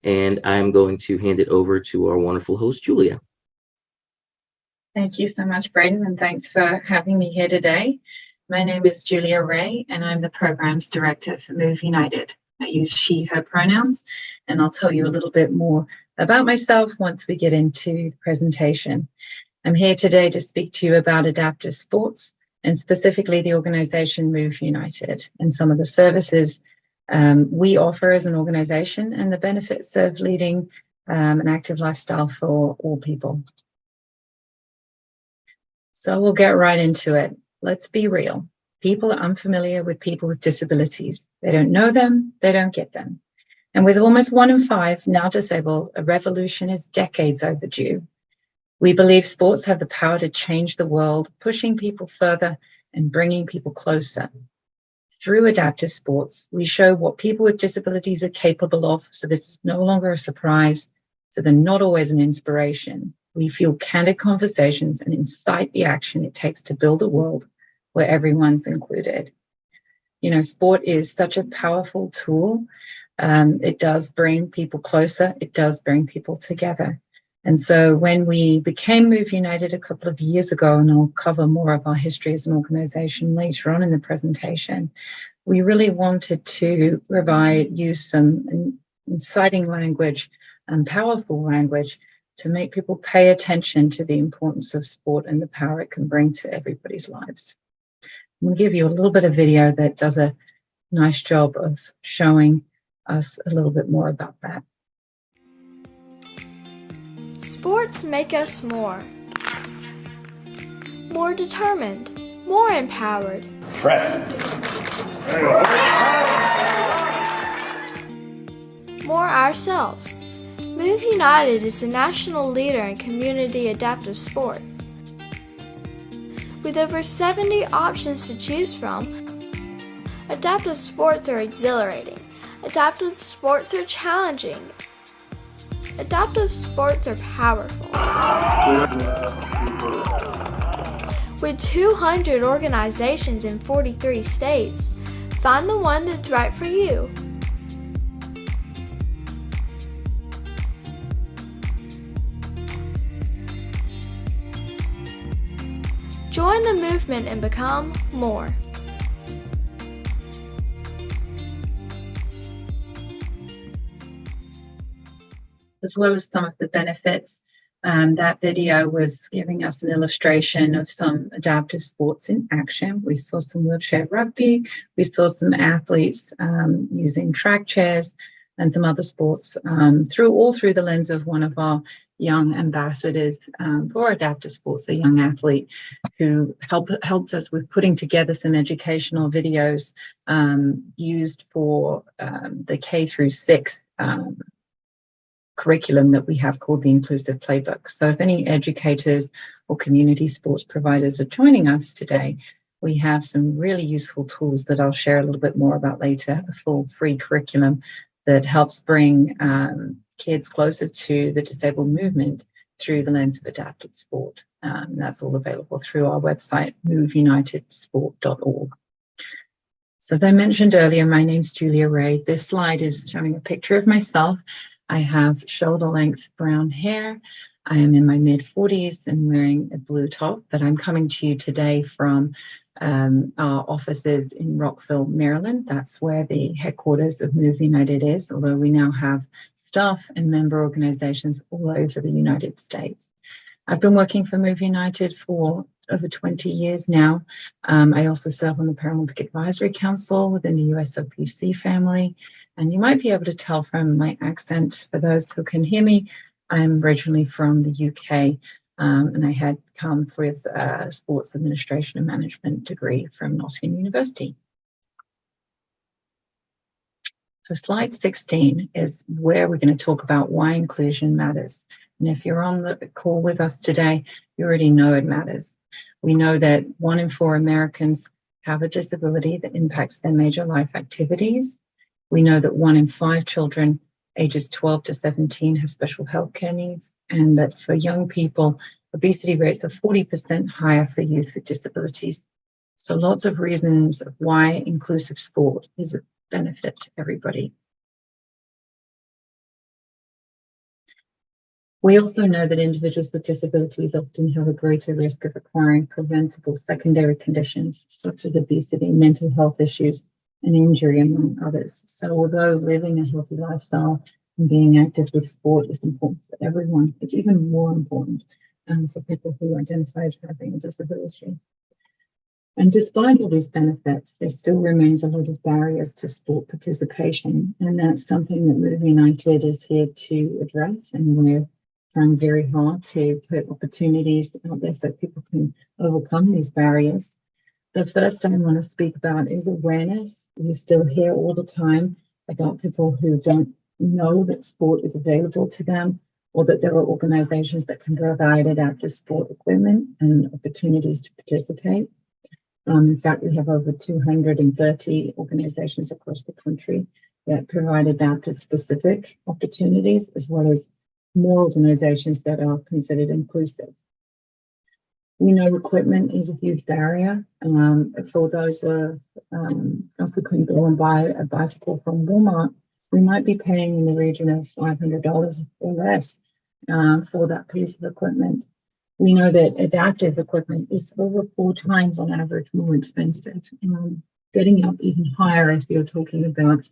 and I'm going to hand it over to our wonderful host, Julia. Thank you so much, Braden, and thanks for having me here today. My name is Julia Ray, and I'm the Programs Director for Move United. I use she, her pronouns, and I'll tell you a little bit more about myself once we get into the presentation. I'm here today to speak to you about adaptive sports, and specifically the organization Move United, and some of the services we offer as an organization, and the benefits of leading an active lifestyle for all people. So we'll get right into it. Let's be real. People are unfamiliar with people with disabilities. They don't know them, they don't get them. And with almost 1 in 5 now disabled, a revolution is decades overdue. We believe sports have the power to change the world, pushing people further and bringing people closer. Through adaptive sports, we show what people with disabilities are capable of, so that it's no longer a surprise, so they're not always an inspiration. We fuel candid conversations and incite the action it takes to build a world where everyone's included. You know, sport is such a powerful tool. It does bring people closer. It does bring people together. And so when we became Move United a couple of years ago, and I'll cover more of our history as an organization later on in the presentation, we really wanted to use some inciting language and powerful language to make people pay attention to the importance of sport and the power it can bring to everybody's lives. I'm going to give you a little bit of video that does a nice job of showing us a little bit more about that. Sports make us more determined, more empowered. More ourselves. Move United is the national leader in community adaptive sports. With over 70 options to choose from, adaptive sports are exhilarating. Adaptive sports are challenging. Adaptive sports are powerful. With 200 organizations in 43 states, find the one that's right for you. Join the movement and become more. As well as some of the benefits, that video was giving us an illustration of some adaptive sports in action. We saw some wheelchair rugby, we saw some athletes using track chairs, and some other sports all through the lens of one of our young ambassadors for adaptive sports, a young athlete who helped us with putting together some educational videos used for the K through 6 curriculum that we have called the Inclusive Playbook. So if any educators or community sports providers are joining us today, we have some really useful tools that I'll share a little bit more about later, a full free curriculum that helps bring kids closer to the disabled movement through the lens of adaptive sport. That's all available through our website, moveunitedsport.org. So as I mentioned earlier, my name's Julia Ray. This slide is showing a picture of myself. I have shoulder-length brown hair. I am in my mid-40s and wearing a blue top, but I'm coming to you today from our offices in Rockville, Maryland. That's where the headquarters of Move United is, although we now have staff and member organizations all over the United States. I've been working for Move United for over 20 years now. I also serve on the Paralympic Advisory Council within the USOPC family. And you might be able to tell from my accent, for those who can hear me, I'm originally from the UK, and I had come with a sports administration and management degree from Nottingham University. So slide 16 is where we're going to talk about why inclusion matters. And if you're on the call with us today, you already know it matters. We know that 1 in 4 Americans have a disability that impacts their major life activities. We know that 1 in 5 children ages 12 to 17 have special healthcare needs, and that for young people, obesity rates are 40% higher for youth with disabilities. So lots of reasons of why inclusive sport is a benefit to everybody. We also know that individuals with disabilities often have a greater risk of acquiring preventable secondary conditions such as obesity, mental health issues, and injury, among others. So although living a healthy lifestyle and being active with sport is important for everyone, it's even more important for people who identify as having a disability. And despite all these benefits, there still remains a lot of barriers to sport participation. And that's something that Move United is here to address. And we're trying very hard to put opportunities out there so people can overcome these barriers. The first I want to speak about is awareness. We still hear all the time about people who don't know that sport is available to them, or that there are organizations that can provide adaptive sport equipment and opportunities to participate. In fact, we have over 230 organizations across the country that provide adaptive specific opportunities, as well as more organizations that are considered inclusive. We know equipment is a huge barrier. For those of us who couldn't go and buy a bicycle from Walmart, we might be paying in the region of $500 or less for that piece of equipment. We know that adaptive equipment is over 4 times on average more expensive, getting up even higher if you're talking about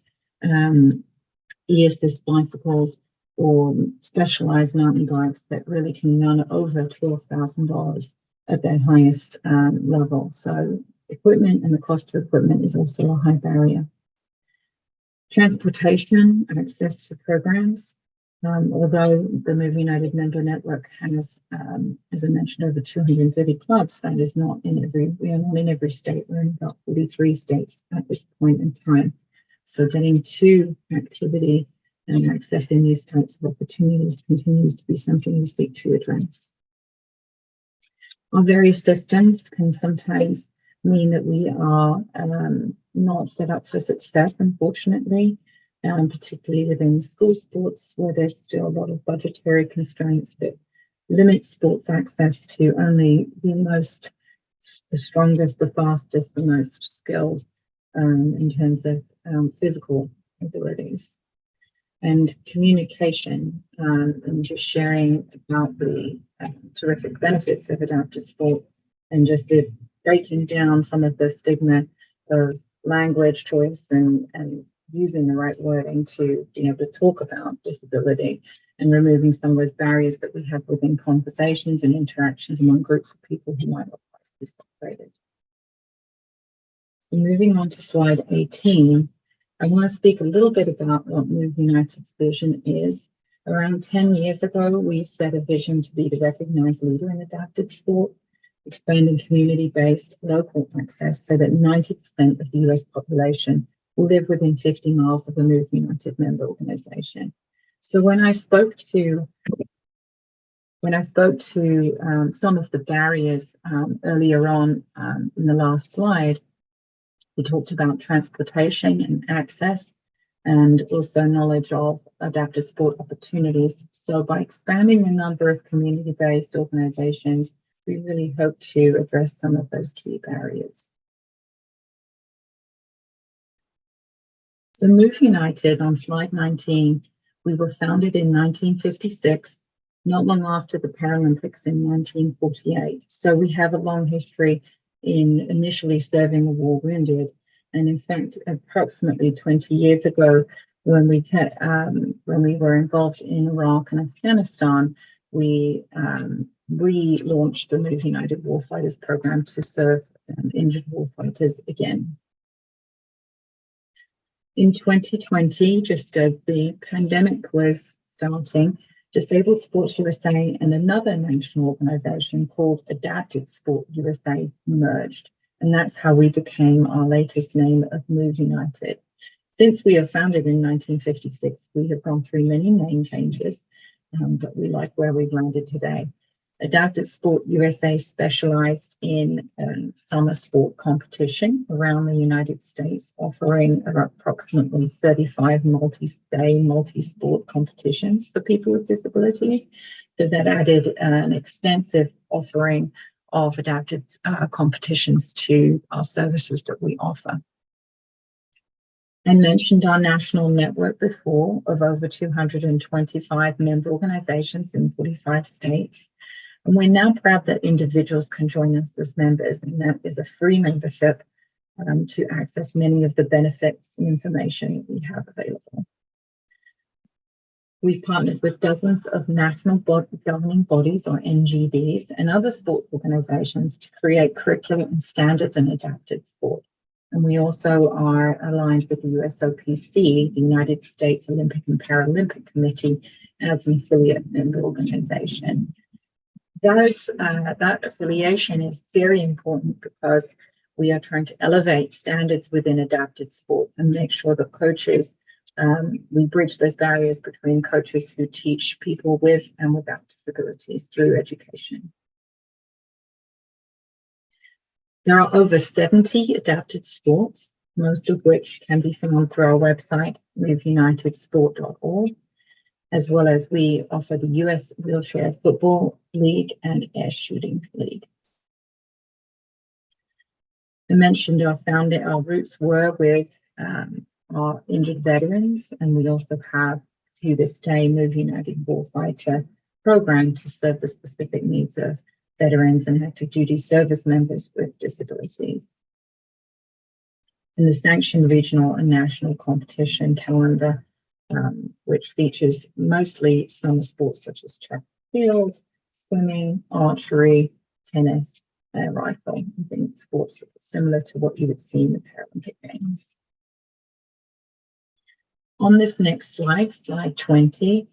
e-assist bicycles or specialized mountain bikes that really can run over $12,000 at their highest level. So equipment and the cost of equipment is also a high barrier. Transportation and access to programs. Although the Move United member network has, as I mentioned, over 230 clubs, that is not in we are not in every state. We're in about 43 states at this point in time. So getting to activity and accessing these types of opportunities continues to be something we seek to address. Our various systems can sometimes mean that we are not set up for success, unfortunately. Particularly within school sports, where there's still a lot of budgetary constraints that limit sports access to only the strongest, the fastest, the most skilled in terms of physical abilities. And communication and just sharing about the terrific benefits of adaptive sport, and just breaking down some of the stigma of language choice and using the right wording to be able to talk about disability, and removing some of those barriers that we have within conversations and interactions among groups of people who might otherwise be separated. Moving on to slide 18, I want to speak a little bit about what Move United's vision is. Around 10 years ago, we set a vision to be the recognized leader in adaptive sport, expanding community-based local access so that 90% of the US population will live within 50 miles of a Move United member organization. So when I spoke to some of the barriers earlier on in the last slide, we talked about transportation and access, and also knowledge of adaptive sport opportunities. So by expanding the number of community-based organizations, we really hope to address some of those key barriers. So Move United, on slide 19, we were founded in 1956, not long after the Paralympics in 1948. So we have a long history in initially serving the war wounded. And in fact, approximately 20 years ago, when we were involved in Iraq and Afghanistan, we relaunched the Move United Warfighters program to serve injured warfighters again. In 2020, just as the pandemic was starting, Disabled Sports USA and another national organization called Adaptive Sport USA merged. And that's how we became our latest name of Move United. Since we were founded in 1956, we have gone through many name changes, but we like where we've landed today. Adaptive Sport USA specialized in summer sport competition around the United States, offering approximately 35 multi-day, multi-sport competitions for people with disabilities. So that added an extensive offering of adapted competitions to our services that we offer. I mentioned our national network before of over 225 member organizations in 45 states. And we're now proud that individuals can join us as members, and that is a free membership to access many of the benefits and information we have available. We've partnered with dozens of national governing bodies, or NGBs, and other sports organizations to create curriculum and standards in adapted sport. And we also are aligned with the USOPC, the United States Olympic and Paralympic Committee, as an affiliate member organization. That affiliation is very important because we are trying to elevate standards within adapted sports and make sure that coaches, we bridge those barriers between coaches who teach people with and without disabilities through education. There are over 70 adapted sports, most of which can be found through our website, moveunitedsport.org, as well as we offer the US Wheelchair Football League and Air Shooting League. I mentioned our roots were with our injured veterans, and we also have, to this day, Move United Warfighter program to serve the specific needs of veterans and active duty service members with disabilities. In the sanctioned regional and national competition calendar, which features mostly summer sports such as track and field, swimming, archery, tennis, air rifle, I think sports similar to what you would see in the Paralympic Games. On this next slide, slide 20,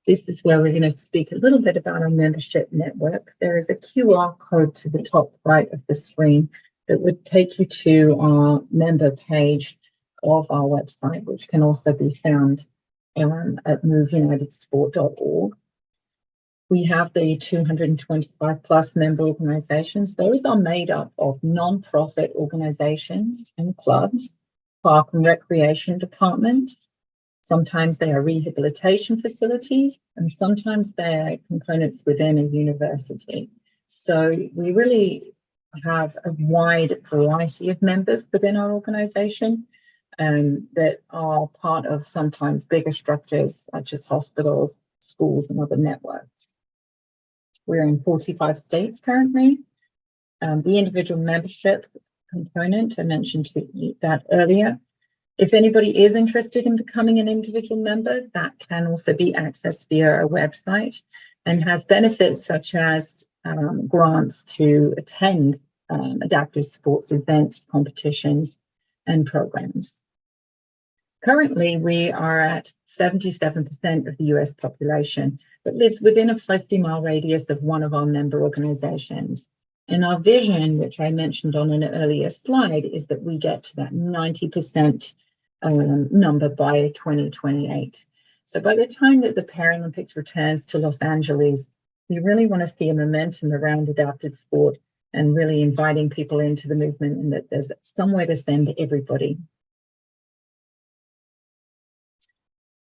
this is where we're going to speak a little bit about our membership network. There is a QR code to the top right of the screen that would take you to our member page of our website, which can also be found at moveunitedsport.org. We have the 225 plus member organizations. Those are made up of non-profit organizations and clubs, park and recreation departments. Sometimes they are rehabilitation facilities, and sometimes they're components within a university. So we really have a wide variety of members within our organization that are part of sometimes bigger structures such as hospitals, schools, and other networks. We're in 45 states currently. The individual membership component, I mentioned that earlier. If anybody is interested in becoming an individual member, that can also be accessed via our website and has benefits such as grants to attend adaptive sports events, competitions, and programs. Currently, we are at 77% of the US population that lives within a 50-mile radius of one of our member organizations. And our vision, which I mentioned on an earlier slide, is that we get to that 90% number by 2028. So by the time that the Paralympics returns to Los Angeles, we really want to see a momentum around adapted sport and really inviting people into the movement, and that there's somewhere to send everybody.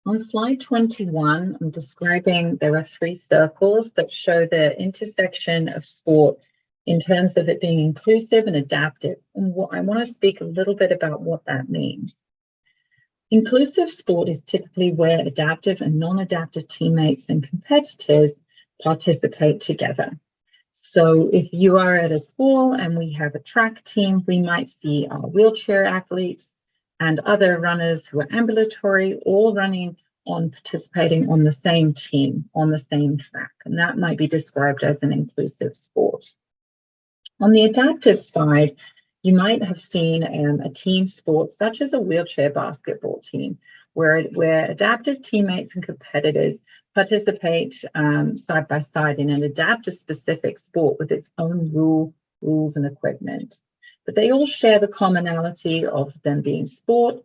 On slide 21, I'm describing there are 3 circles that show the intersection of sport in terms of it being inclusive and adaptive. And I want to speak a little bit about what that means. Inclusive sport is typically where adaptive and non-adaptive teammates and competitors participate together. So if you are at a school and we have a track team, we might see our wheelchair athletes and other runners who are ambulatory all participating on the same team, on the same track. And that might be described as an inclusive sport. On the adaptive side, you might have seen a team sport such as a wheelchair basketball team, where adaptive teammates and competitors participate side by side in an adaptive specific sport with its own rules and equipment. But they all share the commonality of them being sport,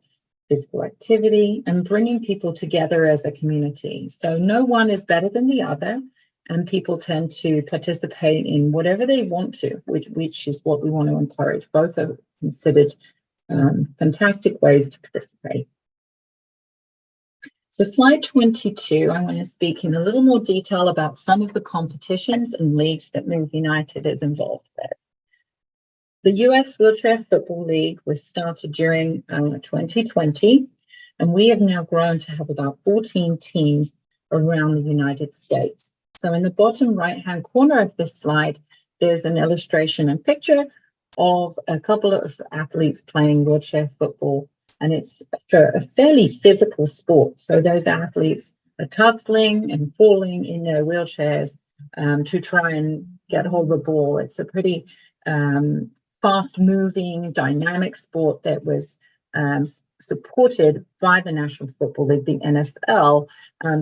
physical activity, and bringing people together as a community. So no one is better than the other, and people tend to participate in whatever they want to, which is what we want to encourage. Both are considered fantastic ways to participate. So slide 22, I'm going to speak in a little more detail about some of the competitions and leagues that Move United is involved with. The US Wheelchair Football League was started during 2020, and we have now grown to have about 14 teams around the United States. So in the bottom right-hand corner of this slide, there's an illustration and picture of a couple of athletes playing wheelchair football, and it's for a fairly physical sport. So those athletes are tussling and falling in their wheelchairs to try and get hold of the ball. It's a pretty fast-moving, dynamic sport that was supported by the National Football League, the NFL,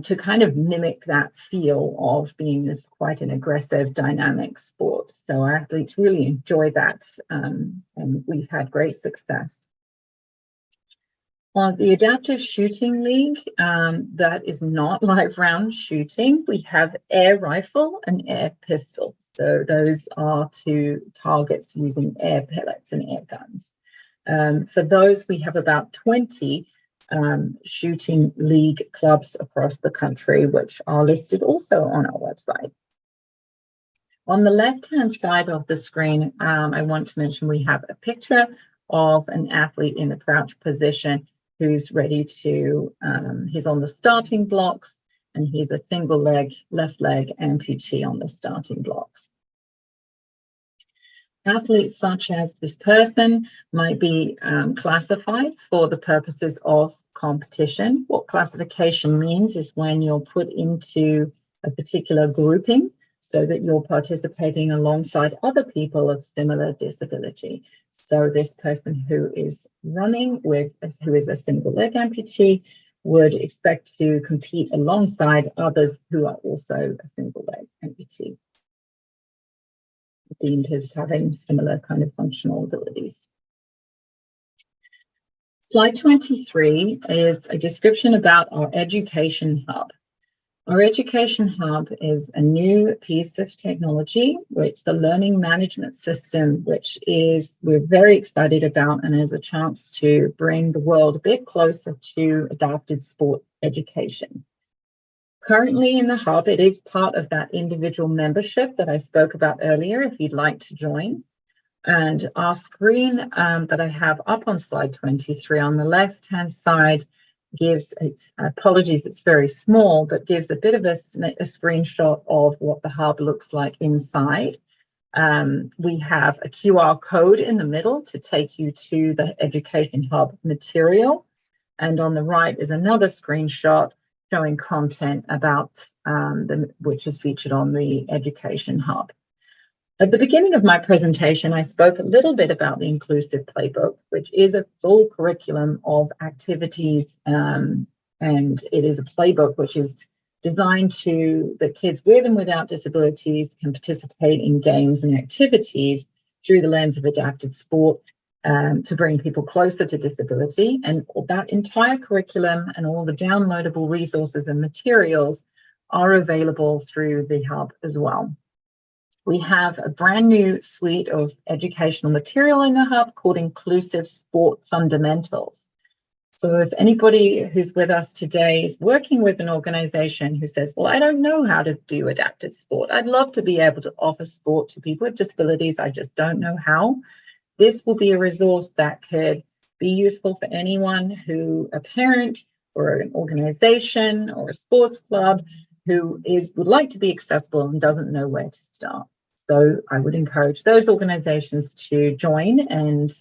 to kind of mimic that feel of being this quite an aggressive, dynamic sport. So our athletes really enjoy that, and we've had great success. The Adaptive Shooting League, that is not live round shooting. We have air rifle and air pistol. So those are two targets using air pellets and air guns. For those, we have about 20 shooting league clubs across the country, which are listed also on our website. On the left-hand side of the screen, I want to mention we have a picture of an athlete in the crouch position who's ready to, he's on the starting blocks, and he's a single leg, left leg amputee on the starting blocks. Athletes such as this person might be classified for the purposes of competition. What classification means is when you're put into a particular grouping so that you're participating alongside other people of similar disability. So this person who is running with, who is a single leg amputee, would expect to compete alongside others who are also a single leg amputee, deemed as having similar kind of functional abilities. Slide 23 is a description about our Education Hub. Our Education Hub is a new piece of technology, which the learning management system, which is we're very excited about, and is a chance to bring the world a bit closer to adapted sport education. Currently in the Hub, it is part of that individual membership that I spoke about earlier, if you'd like to join. And our screen that I have up on slide 23 on the left-hand side gives, apologies, it's very small, but gives a bit of a screenshot of what the Hub looks like inside. We have a QR code in the middle to take you to the Education Hub material. And on the right is another screenshot showing content about which is featured on the Education Hub. At the beginning of my presentation, I spoke a little bit about the Inclusive Playbook, which is a full curriculum of activities, and it is a playbook which is designed to that kids with and without disabilities can participate in games and activities through the lens of adapted sport, to bring people closer to disability. And that entire curriculum and all the downloadable resources and materials are available through the Hub as well. We have a brand new suite of educational material in the Hub called Inclusive Sport Fundamentals. So if anybody who's with us today is working with an organization who says, well, I don't know how to do adapted sport. I'd love to be able to offer sport to people with disabilities. I just don't know how. This will be a resource that could be useful for anyone who, a parent or an organization or a sports club who would like to be accessible and doesn't know where to start. So I would encourage those organizations to join and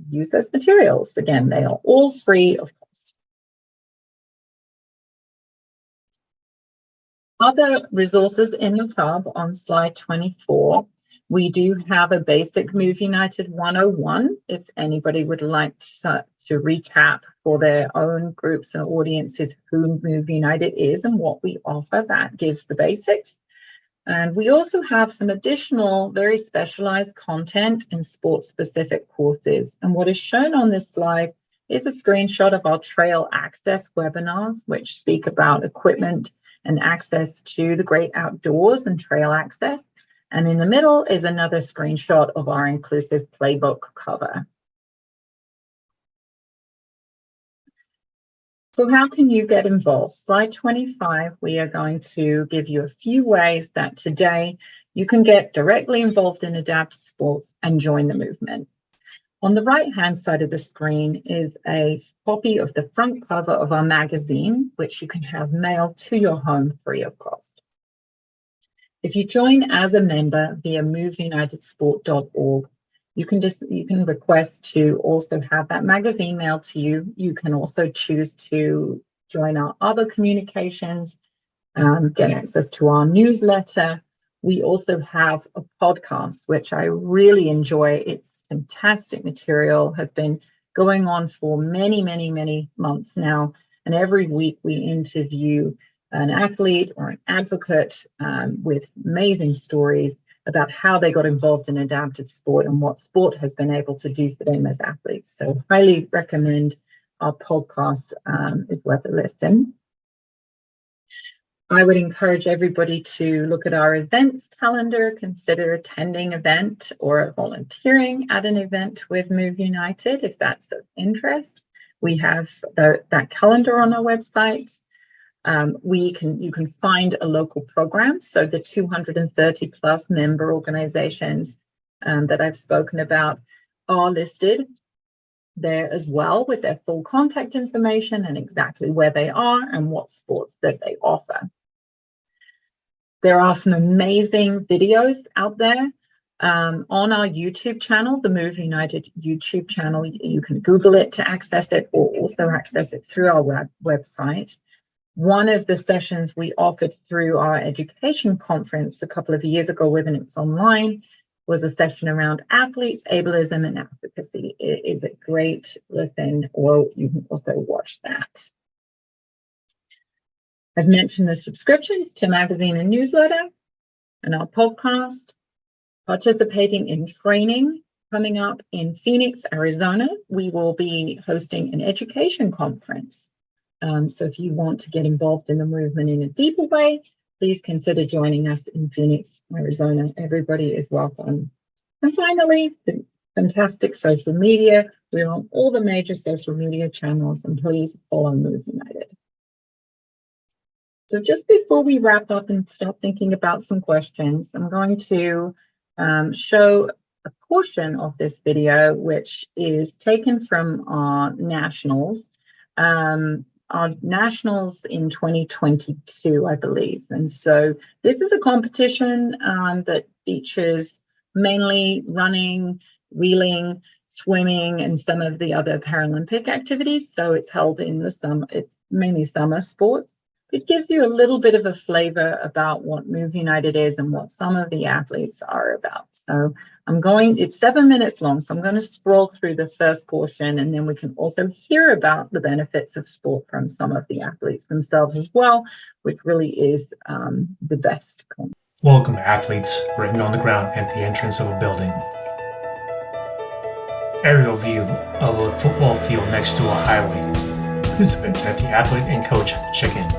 use those materials. Again, they are all free of cost. Other resources in the Hub on slide 24. We do have a basic Move United 101, if anybody would like to recap for their own groups and audiences who Move United is and what we offer. That gives the basics. And we also have some additional very specialized content and sports-specific courses. And what is shown on this slide is a screenshot of our Trail Access webinars, which speak about equipment and access to the great outdoors and trail access. And in the middle is another screenshot of our Inclusive Playbook cover. So how can you get involved? Slide 25, we are going to give you a few ways that today you can get directly involved in adaptive sports and join the movement. On the right-hand side of the screen is a copy of the front cover of our magazine, which you can have mailed to your home free of cost. If you join as a member via moveunitedsport.org, you can request to also have that magazine mailed to you. You can also choose to join our other communications, get access to our newsletter. We also have a podcast, which I really enjoy. It's fantastic material, has been going on for many, many, many months now. And every week we interview an athlete or an advocate with amazing stories about how they got involved in adaptive sport and what sport has been able to do for them as athletes. So highly recommend our podcast, is worth a listen. I would encourage everybody to look at our events calendar, consider attending an event or volunteering at an event with Move United if that's of interest. We have that calendar on our website. You can find a local program. So the 230 plus member organizations that I've spoken about are listed there as well, with their full contact information and exactly where they are and what sports that they offer. There are some amazing videos out there on our YouTube channel, the Move United YouTube channel. You can Google it to access it, or also access it through our website. One of the sessions we offered through our education conference a couple of years ago, when it was online, was a session around athletes, ableism, and advocacy. It is a great listen, or you can also watch that. I've mentioned the subscriptions to magazine and newsletter and our podcast. Participating in training coming up in Phoenix, Arizona. We will be hosting an education conference. So if you want to get involved in the movement in a deeper way, please consider joining us in Phoenix, Arizona. Everybody is welcome. And finally, the fantastic social media. We're on all the major social media channels, and please follow Move United. So just before we wrap up and start thinking about some questions, I'm going to show a portion of this video, which is taken from our nationals. Our nationals in 2022, I believe. And so this is a competition that features mainly running, wheeling, swimming, and some of the other Paralympic activities. So it's held in the summer, it's mainly summer sports. It gives you a little bit of a flavor about what Move United is and what some of the athletes are about. So it's 7 minutes long, so I'm going to scroll through the first portion, and then we can also hear about the benefits of sport from some of the athletes themselves as well, which really is the best. Welcome, athletes, written on the ground at the entrance of a building. Aerial view of a football field next to a highway. Participants at the athlete and coach check-in.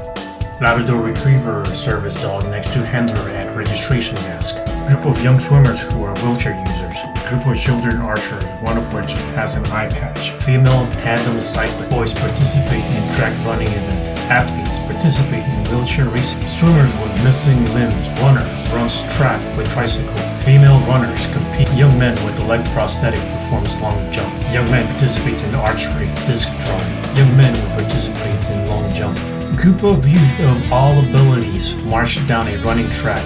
Labrador Retriever service dog next to handler at registration desk. Group of young swimmers who are wheelchair users. Group of children archers, one of which has an eye patch. Female tandem cycling. Boys participate in track running event. Athletes participate in wheelchair racing. Swimmers with missing limbs. Runner runs track with tricycle. Female runners compete. Young men with a leg prosthetic performs long jump. Young man participates in archery, disc throwing. Young men who participates in long jump. Group of youth of all abilities march down a running track.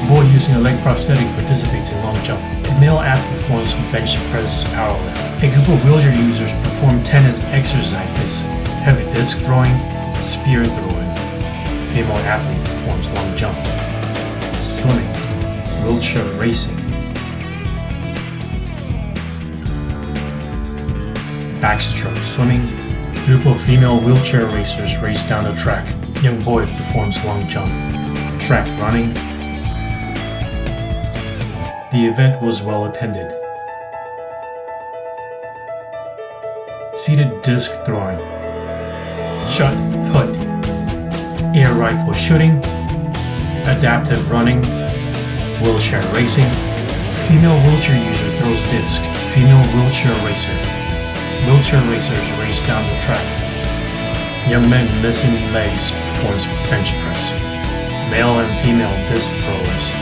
Boy using a leg prosthetic participates in long jump. A male athlete performs bench press powerlift. A group of wheelchair users perform tennis exercises, heavy disc throwing, spear throwing. Female athlete performs long jump. Swimming, wheelchair racing. Backstroke swimming. Group of female wheelchair racers race down the track. Young boy performs long jump. Track running. The event was well attended. Seated disc throwing. Shot put. Air rifle shooting. Adaptive running. Wheelchair racing. Female wheelchair user throws disc. Female wheelchair racer. Wheelchair racers race down the track. Young men missing legs performs bench press. Male and female disc throwers.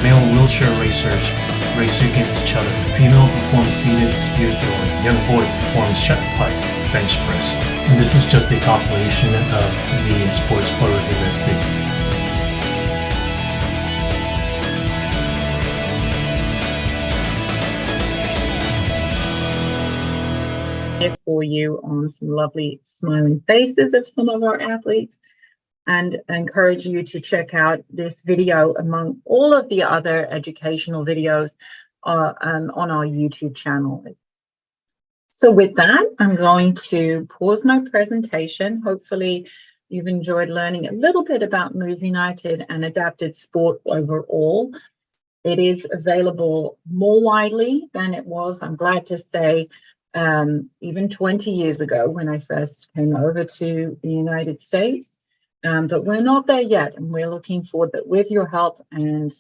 Male wheelchair racers race against each other. Female performs seated spear throwing. Young boy performs shot pike bench press. And this is just a compilation of the sports already listed. For you on some lovely smiling faces of some of our athletes, and encourage you to check out this video among all of the other educational videos on our YouTube channel. So with that, I'm going to pause my presentation. Hopefully you've enjoyed learning a little bit about Move United and adapted sport overall. It is available more widely than it was, I'm glad to say, even 20 years ago when I first came over to the United States. But we're not there yet, and we're looking forward that with your help and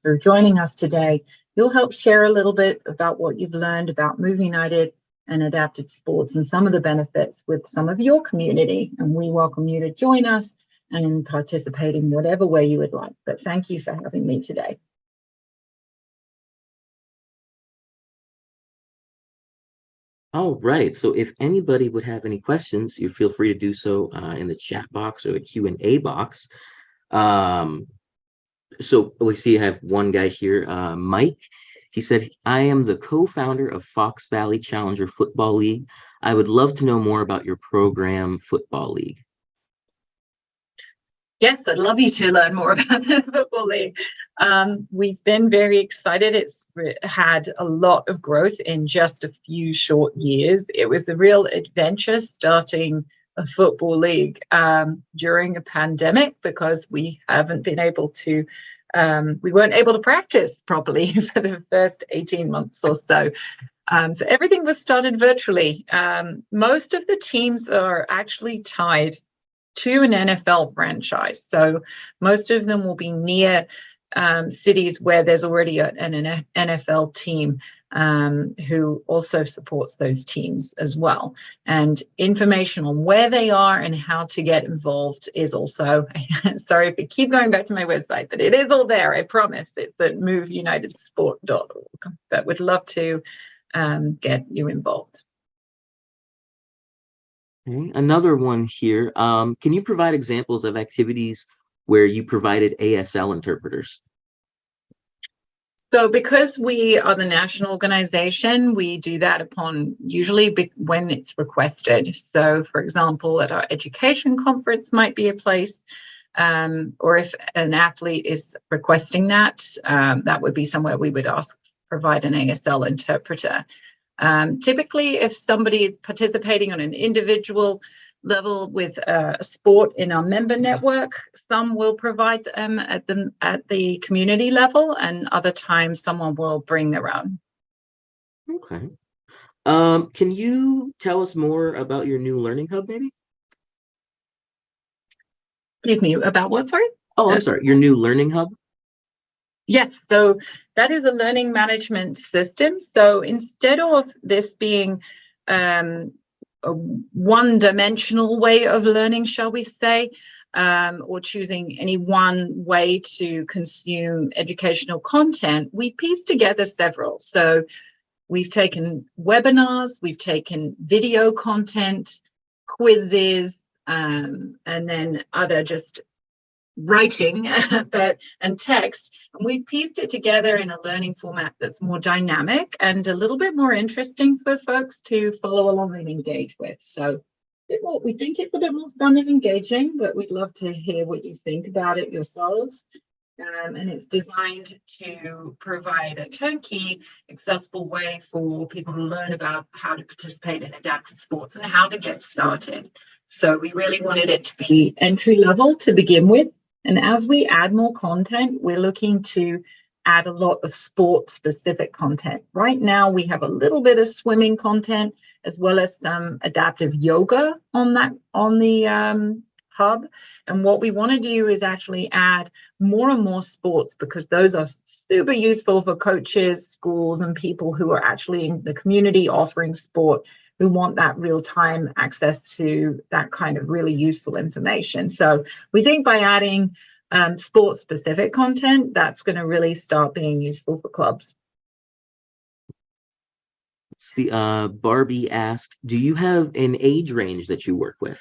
through joining us today, you'll help share a little bit about what you've learned about Move United and adapted sports and some of the benefits with some of your community. And we welcome you to join us and participate in whatever way you would like. But thank you for having me today. All right. So if anybody would have any questions, you feel free to do so in the chat box or the Q&A box. So we see I have one guy here, Mike. He said, I am the co-founder of Fox Valley Challenger Football League. I would love to know more about your program, Football League. Yes, I'd love you to learn more about the Football League. We've been very excited. It's had a lot of growth in just a few short years. It was a real adventure starting a football league during a pandemic because we haven't been able to, we weren't able to practice properly for the first 18 months or so. So everything was started virtually. Most of the teams are actually tied to an NFL franchise. So most of them will be near cities where there's already an NFL team who also supports those teams as well. And information on where they are and how to get involved is also, sorry if I keep going back to my website, but it is all there, I promise. It's at moveunitedsport.org. But would love to get you involved. Okay. Another one here. Can you provide examples of activities where you provided ASL interpreters? So because we are the national organization, we do that upon usually when it's requested. So for example, at our education conference might be a place, or if an athlete is requesting that, that would be somewhere we would ask provide an ASL interpreter. Typically, if somebody is participating on an individual level with a sport in our member network, some will provide them at the community level, and other times someone will bring their own. Okay. Can you tell us more about your new learning hub, maybe? Excuse me, about what, sorry? Oh, I'm sorry, your new learning hub? Yes, so that is a learning management system. So instead of this being a one-dimensional way of learning, shall we say, or choosing any one way to consume educational content, we piece together several. So we've taken webinars, we've taken video content, quizzes, and then other just writing and text, and we pieced it together in a learning format that's more dynamic and a little bit more interesting for folks to follow along and engage with. So we think it's a bit more fun and engaging, but we'd love to hear what you think about it yourselves. And it's designed to provide a turnkey, accessible way for people to learn about how to participate in adapted sports and how to get started. So we really wanted it to be entry level to begin with. And as we add more content, we're looking to add a lot of sport-specific content. Right now, we have a little bit of swimming content, as well as some adaptive yoga on the hub. And what we want to do is actually add more and more sports, because those are super useful for coaches, schools, and people who are actually in the community offering sport, who want that real-time access to that kind of really useful information. So we think by adding sport-specific content, that's going to really start being useful for clubs. Barbie asked, do you have an age range that you work with?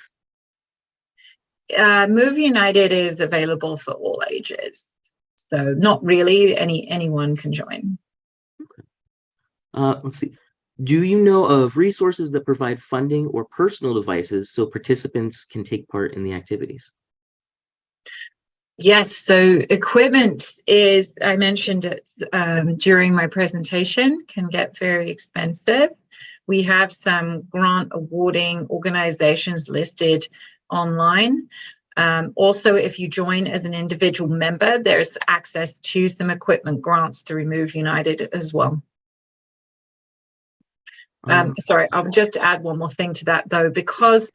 Move United is available for all ages, so not really, anyone can join. Let's see. Do you know of resources that provide funding or personal devices so participants can take part in the activities? Yes, so equipment is, I mentioned it during my presentation, can get very expensive. We have some grant awarding organizations listed online. Also, if you join as an individual member, there's access to some equipment grants through Move United as well. Sorry, I'll just add one more thing to that though, because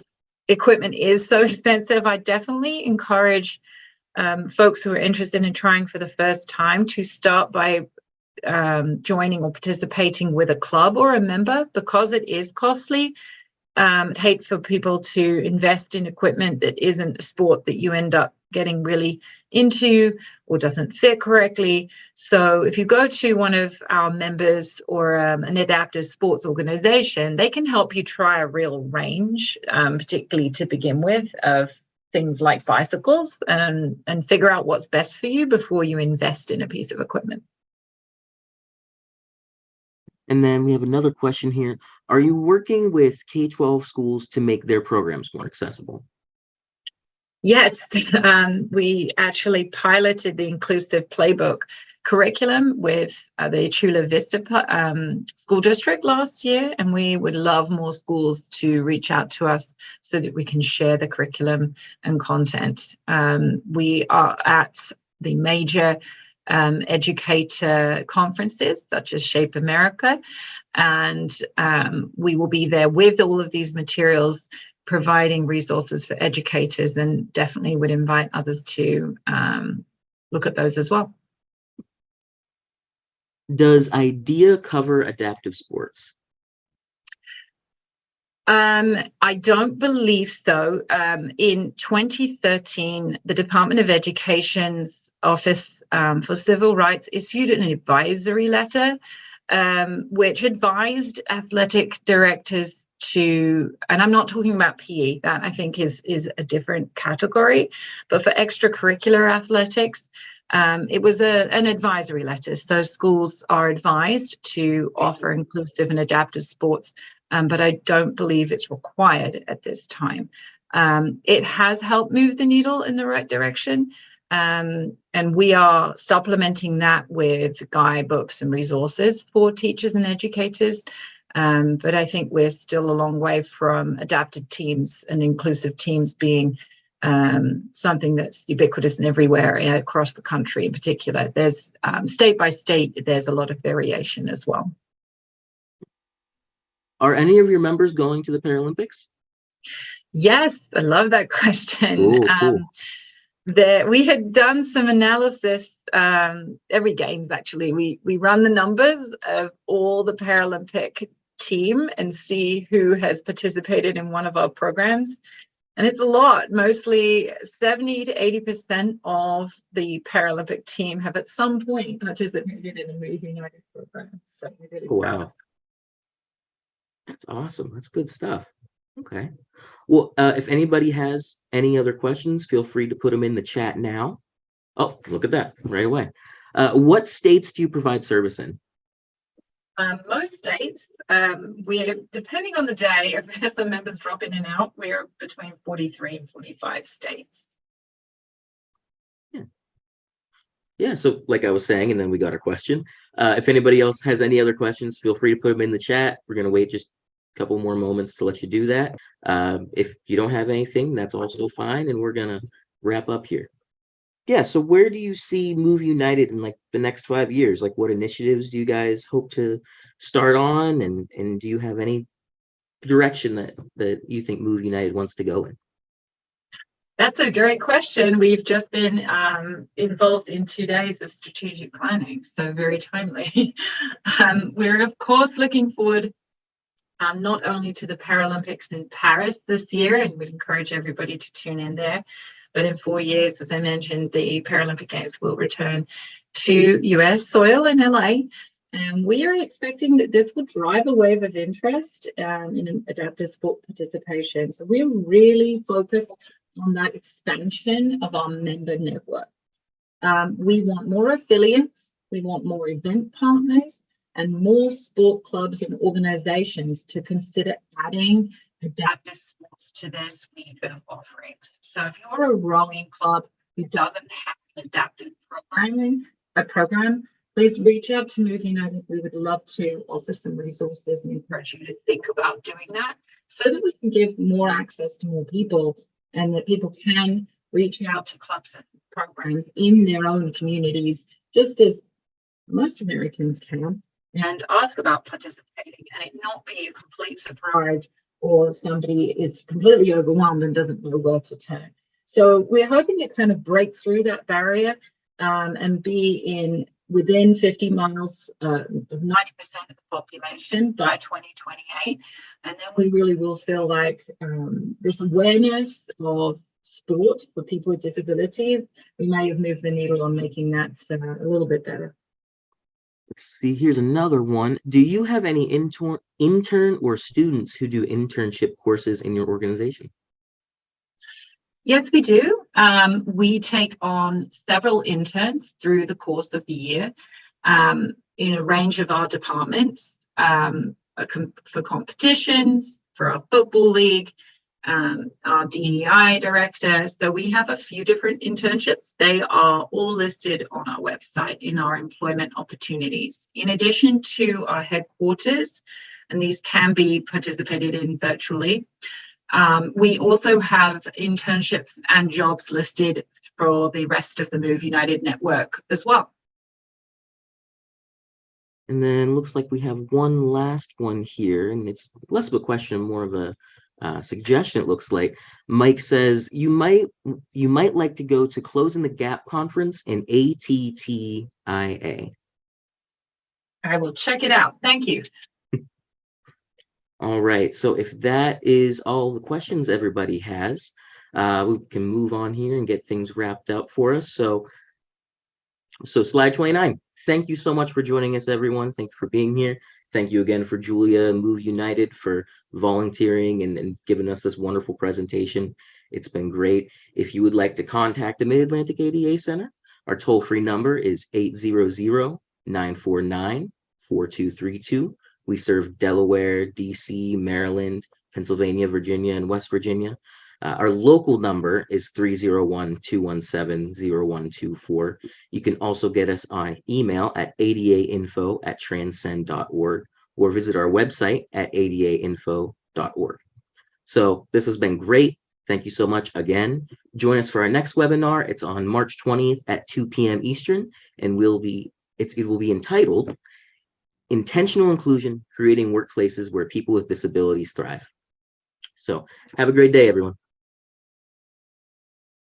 equipment is so expensive. I definitely encourage folks who are interested in trying for the first time to start by joining or participating with a club or a member, because it is costly. I'd hate for people to invest in equipment that isn't a sport that you end up getting really into or doesn't fit correctly. So if you go to one of our members or an adaptive sports organization, they can help you try a real range, particularly to begin with, of things like bicycles, and figure out what's best for you before you invest in a piece of equipment. And then we have another question here. Are you working with K-12 schools to make their programs more accessible? Yes, we actually piloted the Inclusive Playbook curriculum with the Chula Vista school district last year, and we would love more schools to reach out to us so that we can share the curriculum and content. We are at the major educator conferences such as Shape America, and we will be there with all of these materials, providing resources for educators, and definitely would invite others to look at those as well. Does IDEA cover adaptive sports? I don't believe so. In 2013, the Department of Education's Office for Civil Rights issued an advisory letter which advised athletic directors to, and I'm not talking about PE, that I think is a different category, but for extracurricular athletics, it was an advisory letter. So schools are advised to offer inclusive and adaptive sports, but I don't believe it's required at this time. It has helped move the needle in the right direction, and we are supplementing that with guidebooks and resources for teachers and educators. But I think we're still a long way from adapted teams and inclusive teams being something that's ubiquitous and everywhere across the country. In particular, there's state by state, there's a lot of variation as well. Are any of your members going to the Paralympics? Yes, I love that question. Ooh, cool. We had done some analysis, every games actually, we run the numbers of all the Paralympic team and see who has participated in one of our programs. And it's a lot. Mostly 70 to 80% of the Paralympic team have at some point participated in a Move United program. So we're really proud of that. That's awesome. That's good stuff. Okay. Well, if anybody has any other questions, feel free to put them in the chat now. Oh, look at that right away. What states do you provide service in? Most states, we're, depending on the day, as the members drop in and out, we're between 43 and 45 states. Yeah, so like I was saying, and then we got a question. If anybody else has any other questions, feel free to put them in the chat. We're going to wait just a couple more moments to let you do that. If you don't have anything, that's also fine, and we're going to wrap up here. Yeah, so where do you see Move United in like the next 5 years? Like what initiatives do you guys hope to start on, and do you have any direction that you think Move United wants to go in? That's a great question. We've just been involved in 2 days of strategic planning, so very timely. We're, of course, looking forward not only to the Paralympics in Paris this year, and we'd encourage everybody to tune in there, but in 4 years, as I mentioned, the Paralympic Games will return to US soil in LA. And we are expecting that this will drive a wave of interest in adaptive sport participation. So we're really focused on that expansion of our member network. We want more affiliates, we want more event partners, and more sport clubs and organizations to consider adding adaptive sports to their suite of offerings. So if you're a rowing club who doesn't have an adaptive program, please reach out to Move United. We would love to offer some resources and encourage you to think about doing that so that we can give more access to more people and that people can reach out to clubs and programs in their own communities, just as most Americans can, and ask about participating and it not be a complete surprise or somebody is completely overwhelmed and doesn't know where to turn. So we're hoping to kind of break through that barrier and be within 50 miles of 90% of the population by 2028. And then we really will feel like this awareness of sport for people with disabilities, we may have moved the needle on making that a little bit better. Let's see, here's another one. Do you have any intern or students who do internship courses in your organization? Yes, we do. We take on several interns through the course of the year in a range of our departments for competitions, for our football league, our DEI director. So we have a few different internships. They are all listed on our website in our employment opportunities. In addition to our headquarters, and these can be participated in virtually, we also have internships and jobs listed for the rest of the Move United network as well. And then looks like we have one last one here, and it's less of a question, more of a suggestion. It looks like Mike says you might like to go to Closing the Gap conference in ATTIA. I will check it out. Thank you. All right, so if that is all the questions everybody has, we can move on here and get things wrapped up for us. So slide 29. Thank you so much for joining us, everyone. Thank you for being here. Thank you again for Julia and Move United for volunteering and giving us this wonderful presentation. It's been great. If you would like to contact the Mid-Atlantic ADA Center, our toll-free number is 800-949-4232. We serve Delaware, DC, Maryland, Pennsylvania, Virginia, and West Virginia. Our local number is 301-217-0124. You can also get us on email at adainfo@transcend.org or visit our website at adainfo.org. So this has been great. Thank you so much again. Join us for our next webinar. It's on March 20th at 2 p.m. Eastern, and it will be entitled Intentional Inclusion, Creating Workplaces Where People with Disabilities Thrive. So have a great day, everyone.